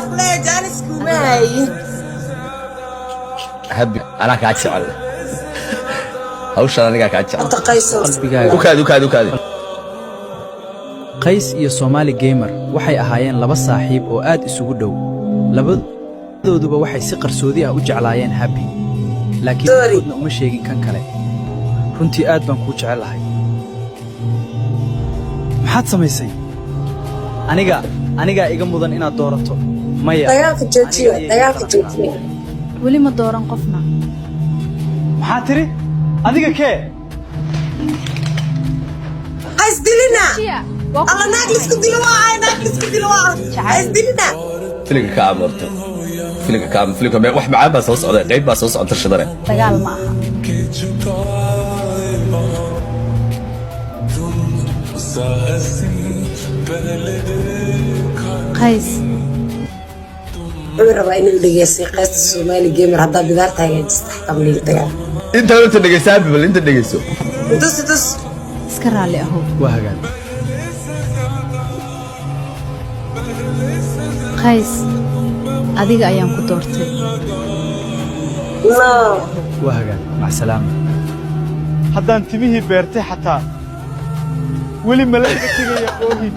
حفلة جانس كوماي هبي أنا قاعد شغال هوش أنا قاعد شغال أنت قيصر وكاد qays iyo Somali gamer waxay ahaayeen laba saaxiib oo aad isugu dhow labadooduba waxay si qarsoodi ah u jeclaayeen Happy laakiin midna uma sheegin kan kale runtii aad baan ku jecelahay maxaad samaysay aniga iga mudan inaad doorato maya dagaalka joojiyo weli ma dooran qofna maxaad tiri adiga kee عايز دلنا الله ناقلس كدلوا عايز دلنا فيلم كامرته فيلم واحد معاه بس وصل قيب بس وصل انت الشدره dagaal ma aha qays ربا إن الدقيسي قيس الصومالي جيمر هذا بدارتها يستحكم لي الدقال انت لو تدقيسها بل انت دقيسو دس iska raali ahow waa hagaag qays adiga ayaan ku doortay لا waa hagaag mac salaama haddaan timihii beertay xataa weli ma la iga tegaya oohin